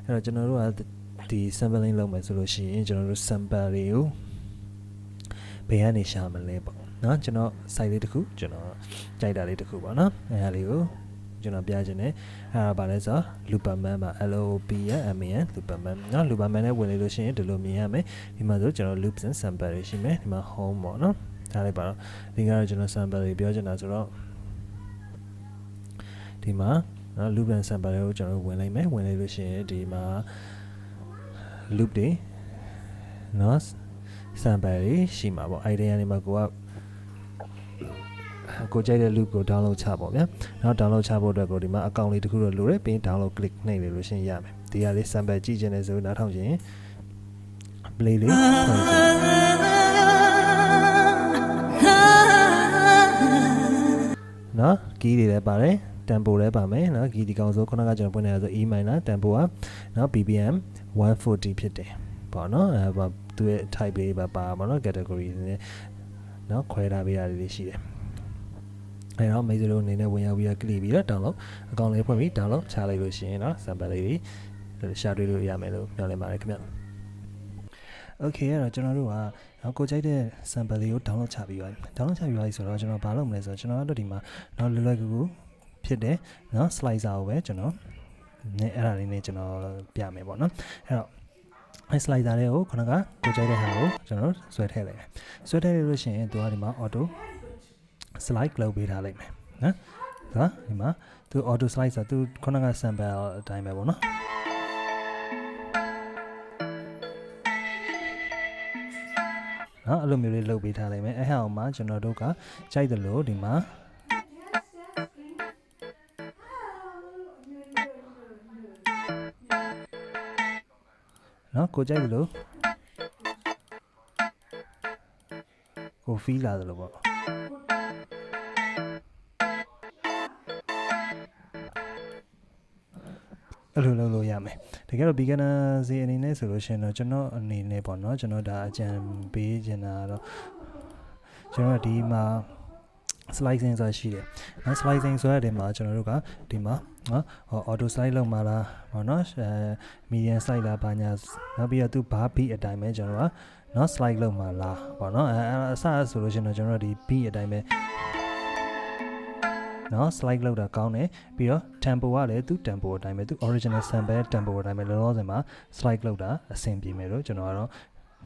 အဲ့တော့ကျွန်တော်တို့ကဒီ sampling လုပ်မယ်ဆိုလို့ရှိရင်ကျွန်တော်တို့ sample တွေကိုဘယ်ကနေရှာမလဲပေါ့နော်ကျွန်တော် site လေးတစ်ခုကျွန်တော်ကြိုက်တာလေးတစ်ခုပေါ့နော်အဲ့ဒါလေးကိုကျွန်တော်ပြချင်တယ်အဲ့ဒါပါလဲဆိုတော့ Looperman ပါ LOOPMAN Looperman နော် Looperman နဲ့ဝင်လို့ရှိရင်ဒီလိုမြင်ရမယ်ဒီမှာဆိုကျွန်တော် loops and sample တွေရှိမယ်ဒီမှာ home ပေါ့နော်ဒါလေးပါတော့ဒီကတော့ကျွန်တော် sample တွေပြောချင်တာဆိုတော့ဒီမှာနော် loop and sample တွေကိုကျွန်တော်ဝင်လိုက်မယ်ဝင်လိုက်လို့ရှိရင်ဒီမှာ loop တွေနော် sample တွေရှိမှာပေါ့ idea နေမှာကိုကြိုက်တဲ့ loop ကို download ချပေါ့ဗျာနောက် download ချဖို့အတွက်ကိုဒီမှာ account လေးတစ်ခုတော့လိုတယ်ပြီး download click နှိပ်လို့ရှင်းရမယ်ဒီဟာလေး sample ကြည့်ချင်တယ်ဆိုနားထောင်ချင် play လေးဖွင့်ကြည့်နော် key တွေလည်းပါတယ် tempo လည်းပါမယ်နော် key ဒီကောင်ဆိုခုနကကျွန်တော်ပွင့်နေတာဆို E minor tempo ကနော် BPM 140ဖြစ်တယ်ပေါ့နော်သူရဲ့ type လေးပါပါနော် category နဲ့နော်ခွဲထားပေးတာလေးရှိတယ်အဲ့တော့ major အနေနဲ့ဝင်ရောက်ပြီးတော့ click ပြီးတော့ download အကောင့်လေးဖွင့်ပြီး download ချလိုက်လို့ရှိရင်เนาะ sample လေးတွေရှာတွေ့လို့ရမယ်လို့ပြောလိုက်ပါတယ်ခင်ဗျ Okay အဲ့တော့ကျွန်တော်တို့ကကိုကြိုက်တဲ့ sample လေးကို download ချပြီးပါပြီ download ချပြီးပါပြီဆိုတော့ကျွန်တော်ဘာလုပ်မလဲဆိုတော့ကျွန်တော်တို့ဒီမှာเนาะလွယ်လွယ်ကူကူဖြစ်တယ်เนาะ slicer ကိုပဲကျွန်တော်အဲ့ဒါလေးနဲ့ကျွန်တော်ပြမယ်ပေါ့နော်အဲ့တော့အဲ့ slicer လေးကိုခဏကကိုကြိုက်တဲ့ဟာကိုကျွန်တော်ဆွဲထည့်လိုက်မယ်ဆွဲထည့်လို့ရှိရင်သူကဒီမှာ auto slide လုပ်ပေးထားလိုက်မယ်နော်ဒါဒီမှာသူ auto slide ဆိုသူခုနက sample အတိုင်းပဲပေါ့နော်နော်အဲ့လိုမျိုးလေးလုပ်ပေးထားလိုက်မယ်အဲ့ဟာအောင်မှာကျွန်တော်တို့ကကြိုက်တယ်လို့ဒီမှာနော်ကိုကြိုက်တယ်လို့ကို feel လာတယ်လို့ပေါ့အဲ့လိုလုပ်လို့ရမယ်တကယ်တော့ beginner စီအနေနဲ့ဆိုလို့ရှိရင်တော့ကျွန်တော်အနေနဲ့ပေါ့နော်ကျွန်တော်ဒါအကြံပေးချင်တာတော့ကျွန်တော်ဒီမှာ slicing ဆိုတာရှိတယ်နော် slicing ဆိုရတဲ့မှာကျွန်တော်တို့ကဒီမှာနော် auto slide လုပ်မှာလားပေါ့နော် medium slide လားဘာညာနောက်ပြီးတော့သူဘာ beat အတိုင်းပဲကျွန်တော်ကနော် slide လုပ်မှာလားပေါ့နော်အစဆိုလို့ရှိရင်တော့ကျွန်တော်ဒီ beat အတိုင်းပဲနော် slide လောက်တာကောင်းတယ်ပြီးတော့ tempo ကလည်းသူ tempo အတိုင်းပဲသူ original sample tempo အတိုင်းပဲလောလောဆယ်မှာ slide လောက်တာအဆင်ပြေမယ်လို့ကျွန်တော်ကတော့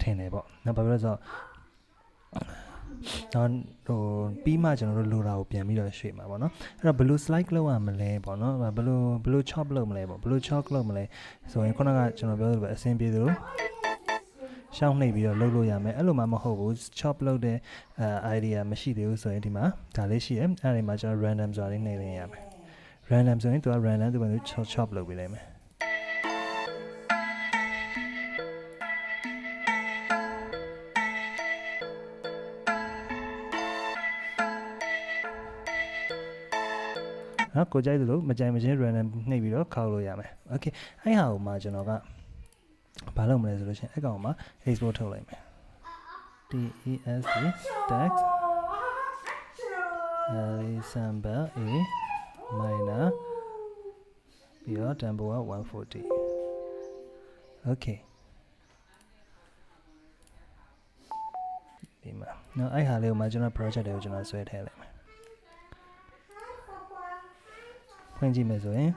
ထင်တယ်ပေါ့နော်ဘာဖြစ်လို့လဲဆိုတော့ဟိုပြီးမှကျွန်တော်တို့လိုတာကိုပြန်ပြီးတော့ရွှေ့မှာပေါ့နော်အဲ့တော့ဘယ်လို slide လုပ်ရမလဲပေါ့နော်ဘယ်လို chop လုပ်မလဲပေါ့ဘယ်လို chop လုပ်မလဲဆိုရင်ခုနကကျွန်တော်ပြောသလိုပဲအဆင်ပြေသလိုရှောင်းနှိပ်ပြီးတော့လုပ်လို့ရမယ်အဲ့လိုမှမဟုတ်ဘူး chop လုပ်တဲ့idea မရှိသေးဘူးဆိုရင်ဒီမှာဒါလေးရှိတယ်အဲ့ဒီမှာကျွန်တော် random ဆိုတာလေးနှိပ်လိုက်ရမယ် random ဆိုရင်သူက random သူက chop လုပ်ပေးလိုက်မယ်နော်ကိုကြိုက်သလိုမကြိုက်မချင်း random နှိပ်ပြီးတော့ခောက်လို့ရမယ် okay အဲ့ဟာကိုမှကျွန်တော်ကဘာလုပ်မလဲဆိုလို့ရှိရင်အဲ့ကောင်မှာ export ထုတ်လိုက်မယ် DESD text sample a minor ပြီးတော့ tempo က140 okay ဒီမှာနော်အဲ့ဟာလေးကိုမှကျွန်တော် project တွေကိုကျွန်တော်ဆွဲထည့်လိုက်မယ်ဖွင့်ကြည့်မယ်ဆိုရင်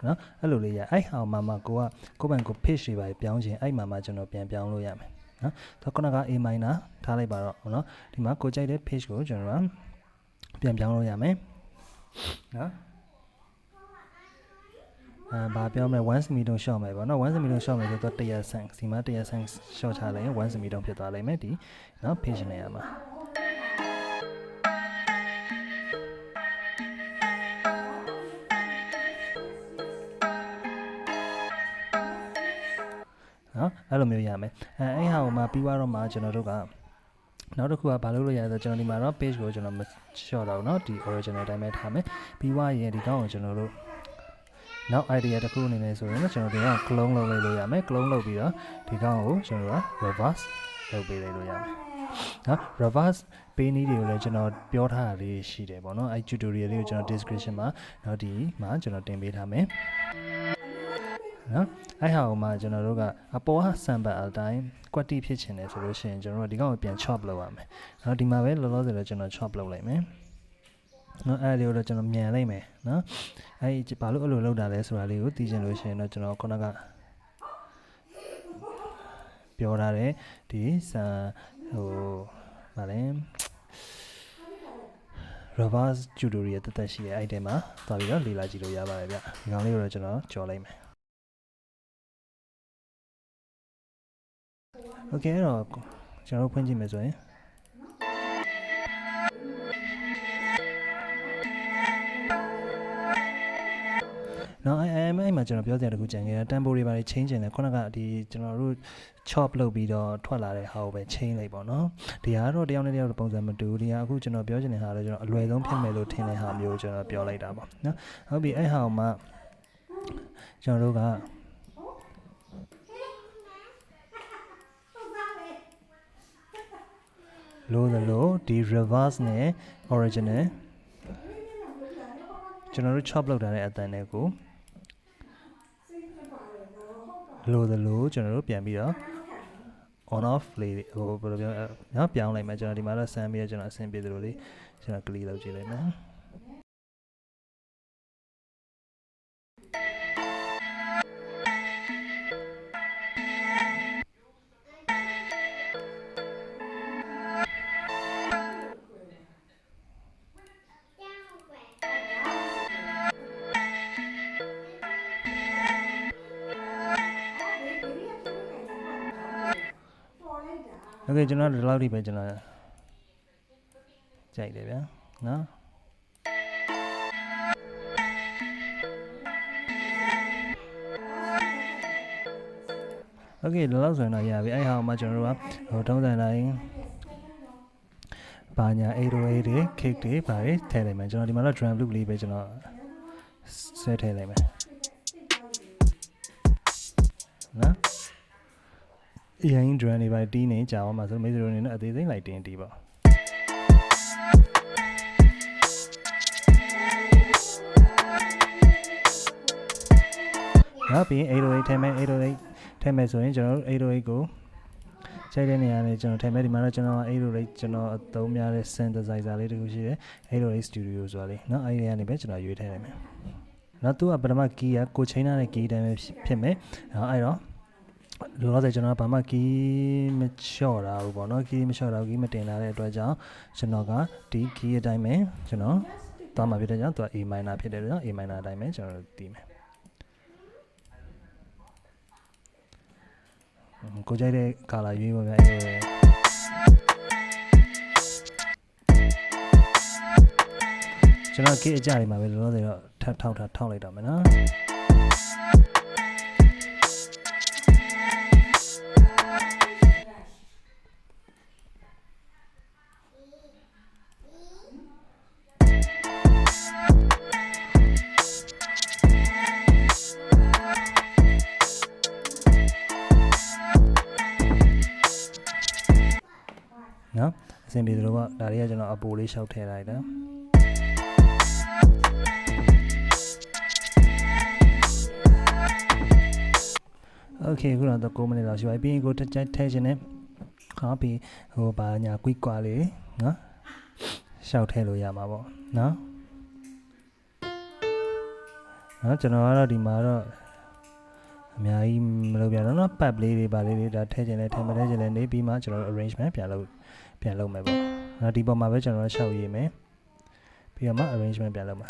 နော်အဲ့လိုလေးရအဲ့ဟာမှာကိုပိုင်ကို page တွေပါပြောင်းခြင်းအဲ့မှာကျွန်တော်ပြန်ပြောင်းလို့ရမယ်နော်ဒါခုနက A minor ထားလိုက်ပါတော့နော်ဒီမှာကိုကြိုက်တဲ့ page ကိုကျွန်တော်ပြန်ပြောင်းလို့ရမယ်နော်ဘာပြောမလဲ1 cm တုံး short မယ်ပေါ့နော်1 cm တုံး short မယ်ဆိုတော့100 cm ဒီမှာ100 cm short ချလိုက်ရင်1 cm တုံးဖြစ်သွားလိမ့်မယ်ဒီနော် page နေရာမှာနော်အဲ့လိုမျိုးရမယ်အဲ့ဟာကိုမှပြီးသွားတော့မှကျွန်တော်တို့ကနောက်တစ်ခုကဘာလုပ်လို့ရလဲဆိုတော့ကျွန်တော်ဒီမှာတော့ page ကိုကျွန်တော်မ short တော့เนาะဒီ original တိုင်းပဲထားမယ်ပြီးသွားရင်ဒီကောင်ကိုကျွန်တော်တို့နောက် idea တစ်ခုအနေနဲ့ဆိုရင်ကျွန်တော်ဒီကောင် clone လုပ်လိုက်လို့ရမယ် clone လုပ်ပြီးတော့ဒီကောင်ကိုကျွန်တော်က reverse လုပ်ပေးလိုက်လို့ရမယ် နော် reverse ပေးနည်းတွေကိုလည်းကျွန်တော်ပြောထားတာလေးရှိတယ်ပေါ့နော်အဲ့ tutorial လေးကိုကျွန်တော် description မှာနောက်ဒီမှာကျွန်တော်တင်ပေးထားမယ်နော်အဲ့ဟာကိုမှကျွန်တော်တို့ကအပေါ်က sample အတိုင်း quality ဖြစ်ချင်တယ်ဆိုလို့ရှိရင်ကျွန်တော်တို့ဒီကောင်ကိုပြန် chop လုပ်ရမယ်နော်ဒီမှာပဲလောလောဆယ်တော့ကျွန်တော် chop လုပ်လိုက်မယ်နော်အဲ့ဒီကိုတော့ကျွန်တော်မြန်လိုက်မယ်နော်အဲ့ဘာလို့အဲ့လိုလုပ်တာလဲဆိုတာလေးကိုသိချင်လို့ရှိရင်တော့ကျွန်တော်ခုနကပြောထားတယ်ဒီဟိုဗာလဲ reverse tutorial တက်ရှိရဲ့အဲ့ဒီမှာသွားပြီးတော့လေ့လာကြည့်လို့ရပါတယ်ဗျဒီကောင်လေးကိုတော့ကျွန်တော်ကြော်လိုက်မယ်โอเคအဲ့တော့ကျွန်တော်ဖွင့်ကြည့်မယ်ဆိုရင်နော်အဲ့မှာကျွန်တော်ပြောစရာတခုကြံခဲ့တာတန်ဖိုးတွေပါလေ change ကျင်တယ်ခုနကဒီကျွန်တော်တို့ chop လုပ်ပြီးတော့ထွက်လာတဲ့ဟာကိုပဲ change လိုက်ပေါ့နော်ဒီဟာတော့တယောက်နဲ့တယောက်ပုံစံမတူဒီဟာအခုကျွန်တော်ပြောချင်တဲ့ဟာတော့ကျွန်တော်အလွယ်ဆုံးဖြစ်မယ်လို့ထင်တဲ့ဟာမျိုးကျွန်တော်ပြောလိုက်တာပေါ့နော်ဟုတ်ပြီအဲ့ဟာကိုမှကျွန်တော်တို့ကလို့ဒီ reverse နဲ့ original ကျွန်တော်တို့ chop လုပ်ထားတဲ့အတန်တွေကိုလို့ကျွန်တော်တို့ပြန်ပြီးတော့ on off လေးဟိုဘယ်လိုပြောနော်ပြောင်းလိုက်မယ်ကျွန်တော်ဒီမှာတော့ဆန်းပြီးတော့ကျွန်တော်အဆင်ပြေသလိုလေးကျွန်တော် click လုပ်ကြည့်လိုက်မယ်โอเคကျွန်တော်ဒီလောက်ထိပဲကျွန်တော်ကြိုက်တယ်ဗျာနော်โอเคလောက်ဆိုရင်တော့ရပြီအဲ့ဟာမှကျွန်တော်တို့ကဟိုတုံးစံတိုင်းဘာညာ808တွေ kick တွေဘာတွေထည့်လိုက်မယ်ကျွန်တော်ဒီမှာတော့ drum loop လေးပဲကျွန်တော်ဆွဲထည့်လိုက်မယ်နော်အရင် drum တွေပါတီးနေကြာအောင်မှာဆိုမိတ်ဆွေတို့အနေနဲ့အသေးစိတ်လိုက်တင်းတီးပါနော်ပြီးရင်808ထည့်မယ်808ထည့်မယ်ဆိုရင်ကျွန်တော်တို့808ကိုချိန်တဲ့နေရာနဲ့ကျွန်တော်ထည့်မယ်ဒီမှာတော့ကျွန်တော်808ကျွန်တော်အသုံးများတဲ့ synthesizer လေးတခုရှိတယ်808 studio ဆိုတာလေးနော်အဲ့ဒီကနေပဲကျွန်တော်ရွေးထည့်လိုက်မယ်နော်သူကပထမ key ကကိုချိန်ထားတဲ့ key တိုင်းပဲဖြစ်မယ်အဲ့တော့လောလောဆယ်ကျွန်တော်ဘာမှ key မလျှော့တာဘူးပေါ့နော် key မလျှော့တာ key မတင်လာတဲ့အတွက်ကြောင့်ကျွန်တော်ကဒီ key အတိုင်းပဲကျွန်တော်သွားမှာဖြစ်တဲ့ကြောင့်သူက A minor ဖြစ်တယ်နော် A minor အတိုင်းပဲကျွန်တော်တီးမယ်ကိုကြိုက်တဲ့ color ရွေးပါဗျာကျွန်တော် key အကြတွေမှာပဲလောလောဆယ်တော့ထောက်လိုက်တော့မယ်နော်နော်အဆင်ပြေသလိုပေါ့ဒါတွေကကျွန်တော်အပိုလေးရှောက်ထည့်လိုက်တာโอเคခုတော့9မိနစ်လောက်ရှိပါပြီပြီးရင်ကိုထည့်ခြင်းနဲ့ဟောပြီးဟိုဘာညာကွီးကွာလေးနော်ရှောက်ထည့်လို့ရမှာပေါ့နော်ကျွန်တော်ကတော့ဒီမှာတော့အများကြီးမလုပ်ပြတော့နော်ပတ်လေးတွေပါလေးတွေဒါထည့်ခြင်းနဲ့ထည့်မထည့်ခြင်းနဲ့နေပြီးမှကျွန်တော်တို့ arrangement ပြန်လုပ်မယ်ပေါ့နော်ဒီပုံမှာပဲကျွန်တော်တို့ရှောက်ရေးမယ်ပြီးတော့မှ arrangement ပြန်လုပ်မယ်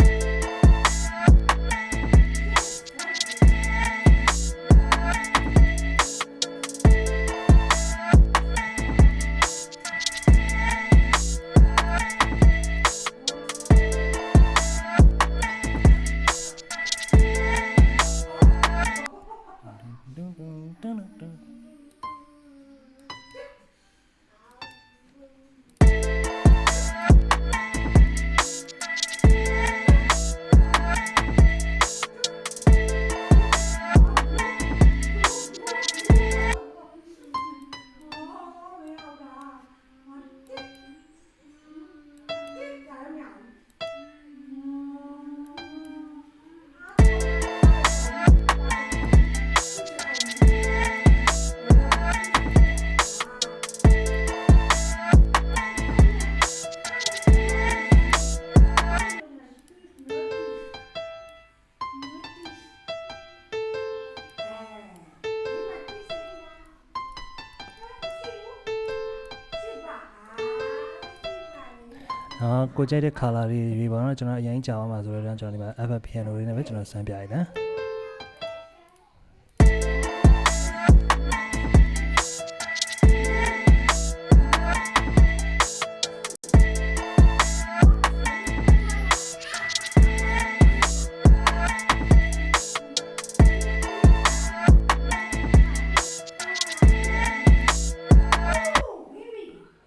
ကိုကြိုက်တဲ့ color တွေရွေးပါတော့ကျွန်တော်အရင်ကြာအောင်ပါဆိုတော့ကျွန်တော်ဒီမှာ FF piano လေးနဲ့ပဲကျွန်တော်စမ်းပြလိုက်တာ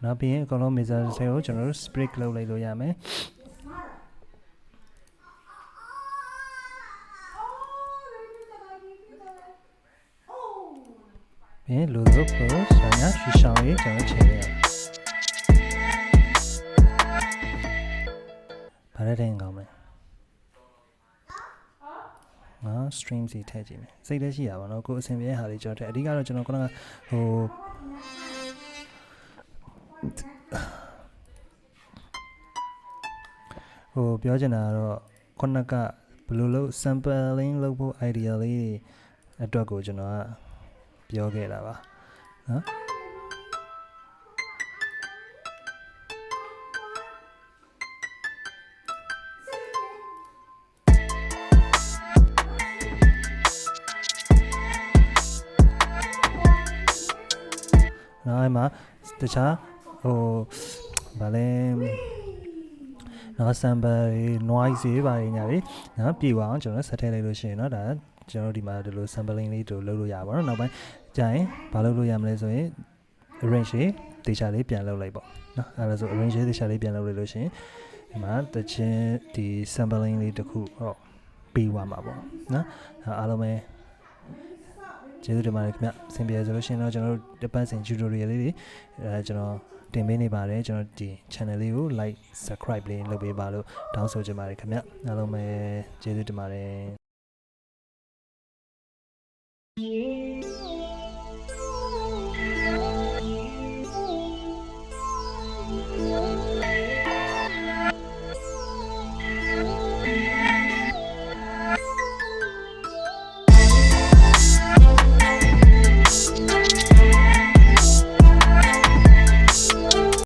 နောက်ပြီးရင်အကုန်လုံး mixer တွေကိုကျွန်တော်တို့ split လုပ်လိုက်လို့ရမယ်bien los grupos suena shishami ကျွန်တော်ချိန်ရပါရတဲ့ကောင်းမယ်stream စီထည့်ကြည့်မယ်စိတ်လည်းရှိရပါတော့ကိုအဆင်ပြေတဲ့ဟာလေးကျွန်တော်ထည့်အဓိကတော့ကျွန်တော်ခုနကပြောချင်တာကတော့ခုနကဘယ်လိုလုပ် sampling လုပ်ဖို့ idea လေးတွေအတွက်ကိုကျွန်တော်ကပြောခဲ့တာပါနော်နောက်မှာတခြားဗာလဲနော် sample တွေ noise တွေပါနေညာတွေနော်ပြေအောင်ကျွန်တော်ဆက်ထည့်လိုက်လို့ရှိရင်နော်ဒါကျွန်တော်ဒီမှာဒီလို sampling လေးတို့လုပ်လို့ရပါတော့နောက်ပိုင်းကြာရင်ဘာလုပ်လို့ရမလဲဆိုရင် arrange တွေတေချာလေးပြန်လုပ်လိုက်ပေါ့နော်အဲ့ဒါဆို arrange တေချာလေးပြန်လုပ်လိုက်လို့ရှိရင်ဒီမှာတချင်းဒီ sampling လေးတစ်ခုပြီးသွားမှာပေါ့နော်အားလုံးပဲကျေးဇူးတင်ပါတယ်ခင်ဗျအဆင်ပြေဆိုလို့ရှိရင်တော့ကျွန်တော်တို့တပတ်စဉ် tutorial လေးတွေကျွန်တော်တင်ပေးနေပါတယ်ကျွန်တော်ဒီ channel လေးကို like subscribe လေးလုပ်ပေးပါလို့တောင်းဆိုချင်ပါတယ်ခင်ဗျအားလုံးပဲကျေးဇူးတင်ပါတယ်